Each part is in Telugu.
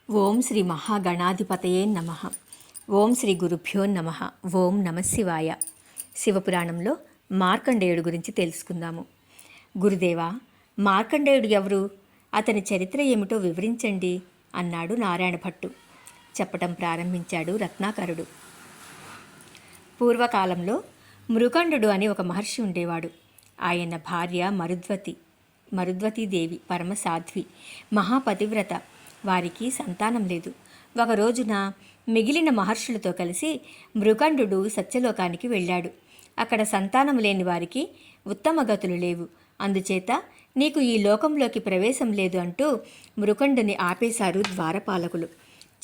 ఓం శ్రీ మహాగణాధిపతయే నమ. ఓం శ్రీ గురుభ్యో నమ. ఓం నమ శివాయ. శివపురాణంలో మార్కండేయుడు గురించి తెలుసుకుందాము. గురుదేవా, మార్కండేయుడు ఎవరు? అతని చరిత్ర ఏమిటో వివరించండి అన్నాడు నారాయణ భట్టు. చెప్పటం ప్రారంభించాడు రత్నాకరుడు. పూర్వకాలంలో మృకండు అని ఒక మహర్షి ఉండేవాడు. ఆయన భార్య మరుద్వతీదేవి పరమసాధ్వి, మహాపతివ్రత. వారికి సంతానం లేదు. ఒక రోజున మిగిలిన మహర్షులతో కలిసి మృకండు సత్యలోకానికి వెళ్ళాడు. అక్కడ సంతానం లేని వారికి ఉత్తమ గతులు లేవు. అందుచేత నీకు ఈ లోకంలోకి ప్రవేశం లేదు అంటూ మృకండుని ఆపేశారు ద్వారపాలకులు.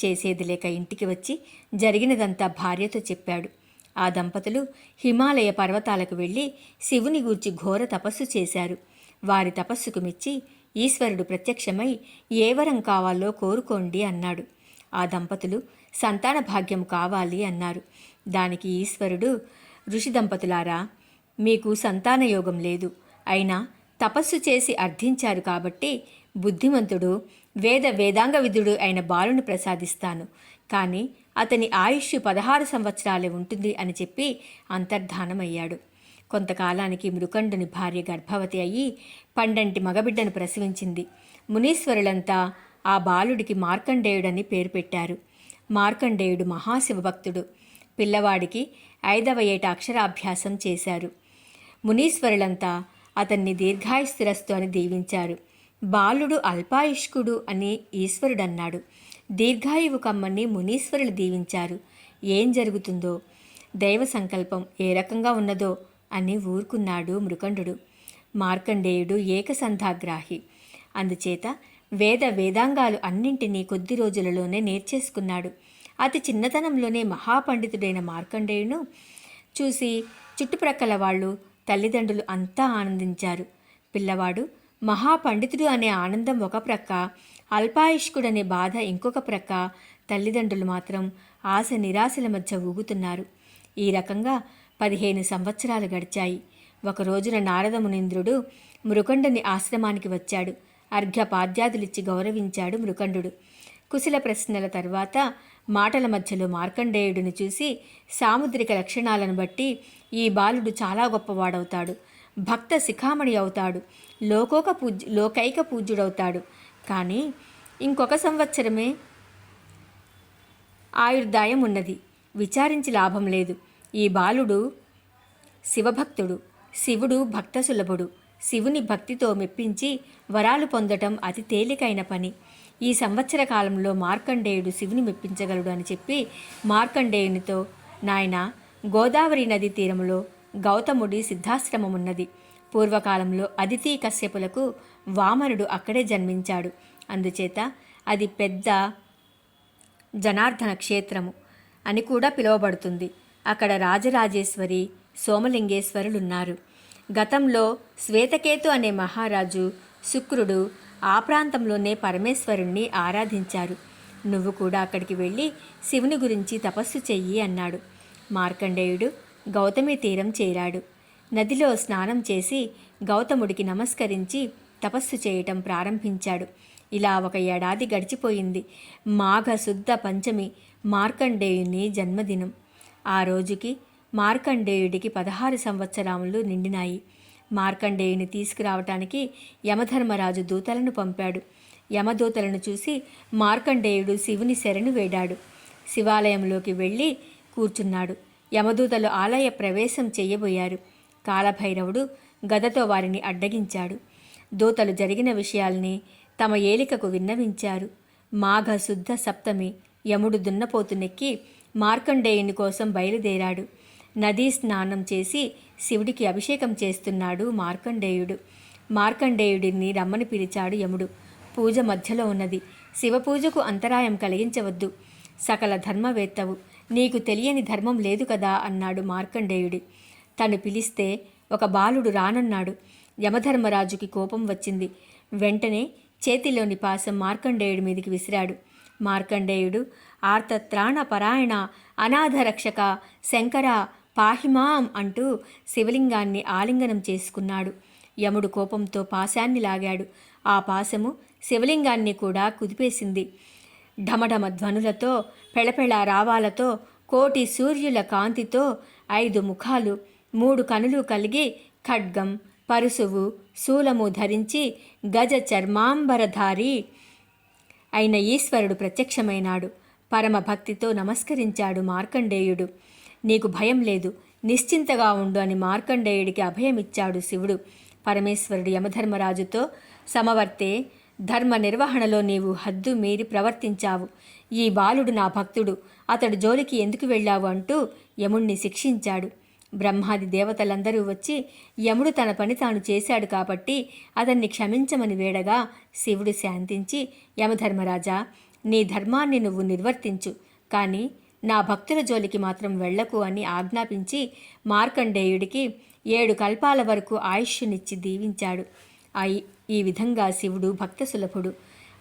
చేసేది లేక ఇంటికి వచ్చి జరిగినదంతా భార్యతో చెప్పాడు. ఆ దంపతులు హిమాలయ పర్వతాలకు వెళ్ళి శివుని గూర్చి ఘోర తపస్సు చేశారు. వారి తపస్సుకు మెచ్చి ఈశ్వరుడు ప్రత్యక్షమై ఏ వరం కావాలో కోరుకోండి అన్నాడు. ఆ దంపతులు సంతాన భాగ్యం కావాలి అన్నారు. దానికి ఈశ్వరుడు, ఋషి దంపతులారా, మీకు సంతాన యోగం లేదు, అయినా తపస్సు చేసి అర్థించారు కాబట్టి బుద్ధిమంతుడు వేదాంగ విధుడు అయిన బాలుని ప్రసాదిస్తాను, కానీ అతని ఆయుష్ 16 సంవత్సరాలే ఉంటుంది అని చెప్పి అంతర్ధానమయ్యాడు. కొంతకాలానికి మృకండుని భార్య గర్భవతి అయ్యి పండంటి మగబిడ్డను ప్రసవించింది. మునీశ్వరులంతా ఆ బాలుడికి మార్కండేయుడని పేరు పెట్టారు. మార్కండేయుడు మహాశివభక్తుడు. పిల్లవాడికి 5వ ఏట అక్షరాభ్యాసం చేశారు. మునీశ్వరులంతా అతన్ని దీర్ఘాయుస్థిరస్తు అని దీవించారు. బాలుడు అల్పాయుష్కుడు అని ఈశ్వరుడన్నాడు. దీర్ఘాయువు కమ్మని మునీశ్వరులు దీవించారు. ఏం జరుగుతుందో, దైవ సంకల్పం ఏ రకంగా ఉన్నదో అని ఊరుకున్నాడు మృకండు. మార్కండేయుడు ఏకసంధాగ్రాహి. అందుచేత వేదాంగాలు అన్నింటినీ కొద్ది రోజులలోనే నేర్చేసుకున్నాడు. అతి చిన్నతనంలోనే మహాపండితుడైన మార్కండేయును చూసి చుట్టుప్రక్కల వాళ్ళు, తల్లిదండ్రులు అంతా ఆనందించారు. పిల్లవాడు మహాపండితుడు అనే ఆనందం ఒక ప్రక్క, అల్పాయుష్కుడనే బాధ ఇంకొక ప్రక్క. తల్లిదండ్రులు మాత్రం ఆశ నిరాశల మధ్య ఊగుతున్నారు. ఈ రకంగా 15 సంవత్సరాలు గడిచాయి. ఒక రోజున నారద మునీంద్రుడు మృకండుని ఆశ్రమానికి వచ్చాడు. అర్ఘ్యపాద్యాదులిచ్చి గౌరవించాడు మృకండు. కుశల ప్రశ్నల తర్వాత మాటల మధ్యలో మార్కండేయుడిని చూసి, సాముద్రిక లక్షణాలను బట్టి ఈ బాలుడు చాలా గొప్పవాడవుతాడు, భక్త శిఖామణి అవుతాడు, లోకైక పూజ్యుడవుతాడు, కానీ ఇంకొక సంవత్సరమే ఆయుర్దాయం ఉన్నది, విచారించి లాభం లేదు. ఈ బాలుడు శివభక్తుడు, శివుడు భక్త సులభుడు. శివుని భక్తితో మెప్పించి వరాలు పొందటం అతి తేలికైన పని. ఈ సంవత్సర కాలంలో మార్కండేయుడు శివుని మెప్పించగలడు అని చెప్పి మార్కండేయునితో, నాయనా, గోదావరి నదీ తీరములో గౌతముడి సిద్ధాశ్రమమున్నది. పూర్వకాలంలో అదితి కశ్యపులకు వామనుడు అక్కడే జన్మించాడు. అందుచేత అది పెద్ద జనార్దన క్షేత్రము అని కూడా పిలువబడుతుంది. అక్కడ రాజరాజేశ్వరి, సోమలింగేశ్వరులున్నారు. గతంలో శ్వేతకేతు అనే మహారాజు శుక్రుడు ఆ ప్రాంతంలోనే పరమేశ్వరుణ్ణి ఆరాధించారు. నువ్వు కూడా అక్కడికి వెళ్ళి శివుని గురించి తపస్సు చెయ్యి అన్నాడు. మార్కండేయుడు గౌతమి తీరం చేరాడు. నదిలో స్నానం చేసి గౌతముడికి నమస్కరించి తపస్సు చేయటం ప్రారంభించాడు. ఇలా 1 ఏడాది గడిచిపోయింది. మాఘ శుద్ధ పంచమి మార్కండేయుని జన్మదినం. ఆ రోజుకి మార్కండేయుడికి 16 సంవత్సరాలు నిండినాయి. మార్కండేయుని తీసుకురావటానికి యమధర్మరాజు దూతలను పంపాడు. యమదూతలను చూసి మార్కండేయుడు శివుని శరణు వేడాడు. శివాలయంలోకి వెళ్ళి కూర్చున్నాడు. యమదూతలు ఆలయ ప్రవేశం చెయ్యబోయారు. కాలభైరవుడు గదతో వారిని అడ్డగించాడు. దూతలు జరిగిన విషయాల్ని తమ ఏలికకు విన్నవించారు. మాఘ శుద్ధ సప్తమి యముడు దున్నపోతునెక్కి మార్కండేయుని కోసం బయలుదేరాడు. నదీ స్నానం చేసి శివుడికి అభిషేకం చేస్తున్నాడు మార్కండేయుడు. మార్కండేయుడిని రమ్మని పిలిచాడు యముడు. పూజ మధ్యలో ఉన్నది. శివపూజకు అంతరాయం కలిగించవద్దు. సకల ధర్మవేత్తవు, నీకు తెలియని ధర్మం లేదు కదా అన్నాడు మార్కండేయుడి. తను పిలిస్తే ఒక బాలుడు రానన్నాడు. యమధర్మరాజుకి కోపం వచ్చింది. వెంటనే చేతిలోని పాశం మార్కండేయుడి మీదికి విసిరాడు. మార్కండేయుడు ఆర్తత్రాణ పరాయణ అనాథరక్షక శంకర పాహిమాం అంటూ శివలింగాన్ని ఆలింగనం చేసుకున్నాడు. యముడు కోపంతో పాశాన్ని లాగాడు. ఆ పాశము శివలింగాన్ని కూడా కుదిపేసింది. ఢమఢమ ధ్వనులతో, పెళపెళ రావాలతో, కోటి సూర్యుల కాంతితో 5 ముఖాలు 3 కనులు కలిగి ఖడ్గం, పరుశువు, శూలము ధరించి గజ చర్మాంబరధారి అయిన ఈశ్వరుడు ప్రత్యక్షమైనాడు. పరమ భక్తితో నమస్కరించాడు మార్కండేయుడు. నీకు భయం లేదు, నిశ్చింతగా ఉండు అని మార్కండేయుడికి అభయమిచ్చాడు శివుడు. పరమేశ్వరుడు యమధర్మరాజుతో, సమవర్తే, ధర్మ నిర్వహణలో నీవు హద్దు మీరి ప్రవర్తించావు. ఈ బాలుడు నా భక్తుడు, అతడు జోలికి ఎందుకు వెళ్ళావు అంటూ యముణ్ణి శిక్షించాడు. బ్రహ్మాది దేవతలందరూ వచ్చి యముడు తన పని తాను చేశాడు కాబట్టి అతన్ని క్షమించమని వేడగా శివుడు శాంతించి, యమధర్మరాజా, నీ ధర్మాన్ని నువ్వు నిర్వర్తించు, కానీ నా భక్తుల జోలికి మాత్రం వెళ్లకు అని ఆజ్ఞాపించి మార్కండేయుడికి 7 కల్పాల వరకు ఆయుష్యునిచ్చి దీవించాడు. ఈ విధంగా శివుడు భక్త సులభుడు,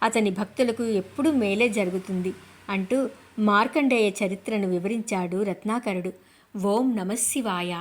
అతని భక్తులకు ఎప్పుడూ మేలే జరుగుతుంది అంటూ మార్కండేయ చరిత్రను వివరించాడు రత్నాకరుడు. ఓం నమః శివాయ.